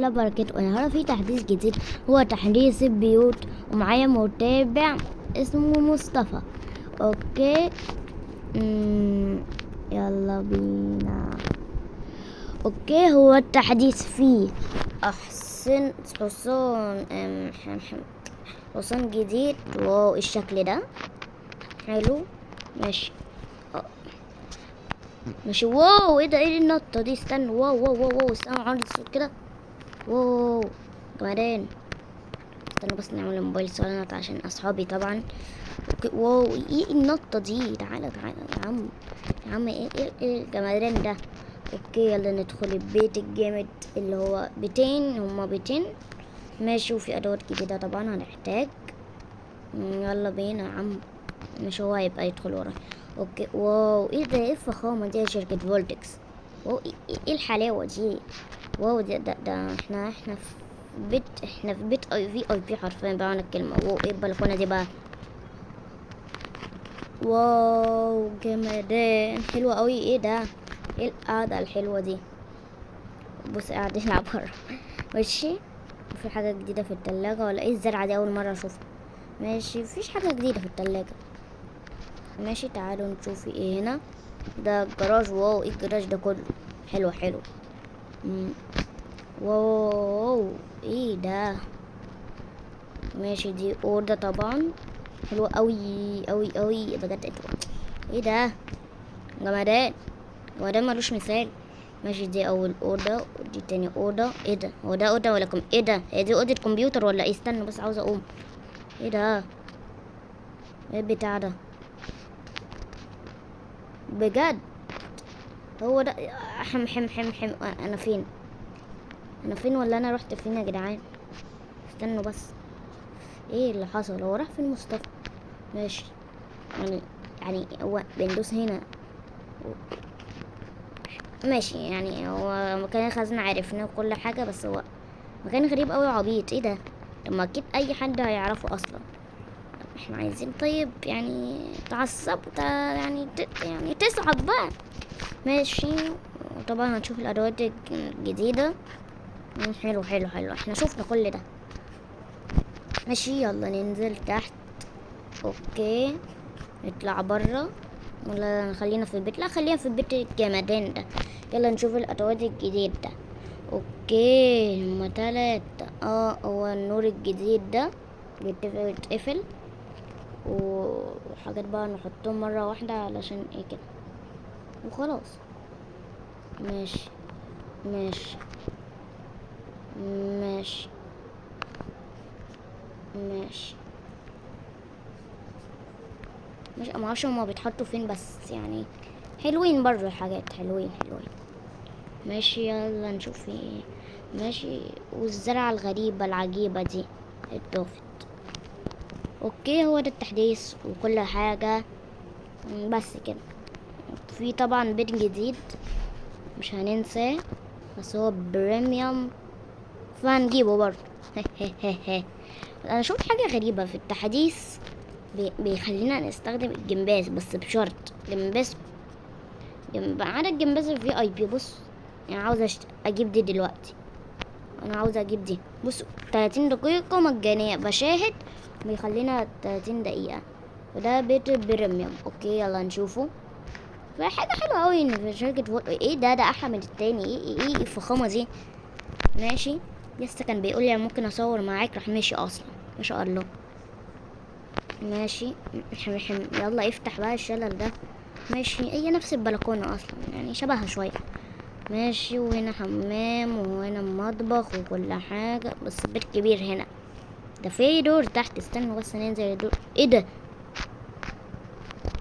لا بركة النهاردة في تحديث جديد، هو تحديث البيوت، ومعايا متابع اسمه مصطفى. اوكي. يلا بينا. اوكي، هو التحديث فيه احسن حصان حصان جديد. واو، الشكل ده حلو. ماشي. أه، ماشي. واو، ايه ده؟ ايه النطة دي؟ استنى. واو واو واو واو، استنى عندي صوت كده. واو جمدان. استنى بس نعمل الموبايل سايلنت عشان اصحابي طبعا. اوكي. واو، ايه النطة دي؟ تعالى تعالى يا عم. يا عم، ايه الجمدان ده؟ اوكي، يلا ندخل البيت الجامد اللي هو بيتين، هما بيتين. ماشي، وفي ادوات جديدة طبعا هنحتاج. يلا بينا يا عم. مش هو هيبقى يدخل ورايا؟ اوكي. واو، ايه ده؟ ايه الفخامة دي يا شركة فولتكس؟ واو، إيه الحلاوة دي؟ واو، ده احنا في بيت اي بي حرفيا بمعنى الكلمة. واو، ايه البلكونة دي بقى؟ واو جمدان، حلوة قوي. ايه ده؟ ايه القعدة الحلوة دي؟ بص، قاعد يلعب برا. ماشي. في حاجة جديدة في التلاجة ولا ايه الزرعة دي؟ اول مرة اشوفها. ماشي، مفيش حاجة جديدة في التلاجة. ماشي، تعالوا نشوف ايه هنا. ده الجراج. واو، ايه الجراج ده كله؟ حلو حلو. مم. واو، ايه ده؟ ماشي، دي اوضه طبعا. حلوه قوي قوي قوي بجد. ايه ده؟ جمدان. جمدان ملوش مثال. ماشي، دي اول اوضه ودي تاني اوضه. ايه ده؟ هو ده اوضه ولا ايه ده؟ هي دي اوضه كمبيوتر ولا ايه؟ استنى بس، عاوزه اقوم. ايه ده؟ ايه البتاع ده بجد؟ هو ده؟ حم حم حم حم. انا فين؟ انا فين ولا انا رحت فين يا جدعان؟ استنوا بس. ايه اللي حصل؟ هو راح فين مصطفى؟ ماشي. يعني هو بندوس هنا. ماشي، يعني هو مكان الخزنة عرفنا وكل حاجة، بس هو مكان غريب قوي وعبيط. ايه ده؟ طب ما اكيد اي حد هيعرفه اصلا. احنا عايزين طيب يعني تعصب يعني تصعب بقى. ماشي. طبعا هنشوف الادوات الجديدة. حلو حلو حلو، احنا شوفنا كل ده. ماشي، يلا ننزل تحت. اوكي. نطلع برا ولا نخلينا في البيت؟ لا، خلينا في البيت الجمدان ده. يلا نشوف الادوات الجديد ده. اوكي، هما تلاتة. هو النور الجديد ده بيتقفل وحاجات بقى نحطهم مرة واحدة علشان ايه كده وخلاص. ماشي ماشي ماشي ماشي مش معرفش هما بيتحطوا فين، بس يعني حلوين برضو الحاجات، حلوين حلوين. ماشي، يلا نشوف في ايه. ماشي. والزرعة الغريبة العجيبة دي اتضافت. اوكي، هو ده التحديث وكل حاجة. بس كده. في طبعا بيت جديد مش هننساه، بس هو بريميوم فهنجيبه برضه. انا شفت حاجة غريبة في التحديث. بيخلينا نستخدم الجمباز بس بشرط. جمباز عدد جمباز الفي اي بي. بص، يعني عاوز اجيب دي دلوقتي. انا عاوزه اجيب دي. بص، 30 دقيقة مجانية بشاهد. بيخلينا 30 دقيقة. وده بيت بريميوم. اوكي، يلا نشوفه. في حاجة حلوة اوي ان في شركة ايه ده احلى من التاني. ايه الفخامة دي؟ ماشي. لسه كان بيقول لي ممكن اصور معاك، راح ماشي اصلا. ما شاء الله. ماشي. يلا افتح بقى الشلل ده. ماشي، هي نفس البلكونة اصلا، يعني شبهها شوية. ماشي، وهنا حمام وهنا مطبخ وكل حاجة، بس البيت كبير هنا. ده في دور تحت، استنوا بس ننزل الدور. ايه ده؟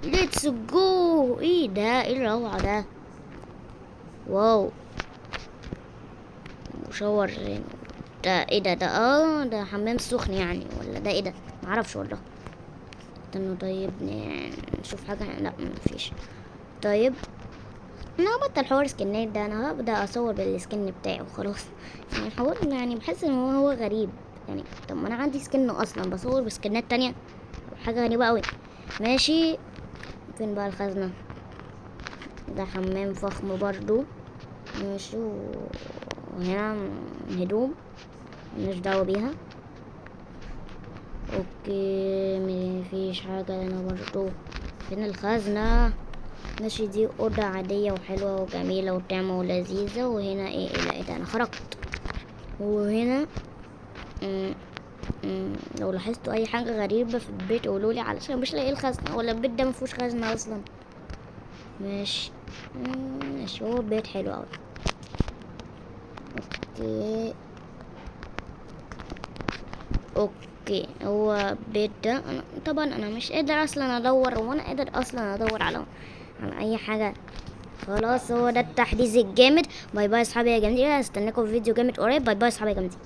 ليتس جو. ايه ده؟ ايه الروعة ده؟ واو. وشاور. ده ايه ده؟ ده حمام سخن يعني ولا ده ايه ده؟ معرفش والله. استنوا طيب نشوف حاجة. لا، مفيش. طيب، انا هبطل حوار سكنات ده. انا هبدأ اصور بالسكن بتاعي وخلاص. يعني حوار، يعني بحس ان هو غريب. يعني طب ما انا عندي سكن اصلا، بصور بسكنات تانية. حاجة غريبة اوي. ماشي. فين بقى الخزنة؟ ده حمام فخم برضو. ماشي. وهنا هدوم مش دعوة بيها. اوكي مفيش حاجة هنا برضو. هنا الخزنة. ماشي، دي أوضة عادية وحلوة وجميلة وطعمة ولذيذة. وهنا ايه ده انا خرجت. وهنا لو لاحظتوا اي حاجة غريبة في البيت قولولي، علشان مش لاقي الخزنة، ولا البيت ده مفيهوش خزنة اصلا. ماشي. ماشي، هو بيت حلو اوي. اوكي اوكي، هو بيت ده طبعا انا مش قادر اصلا ادور، وانا قادر اصلا ادور على اي حاجة. خلاص، هو ده التحديث الجامد. باي باي اصحابي يا جامدين، هستناكم في فيديو جامد قريب. باي باي اصحابي يا جامدين.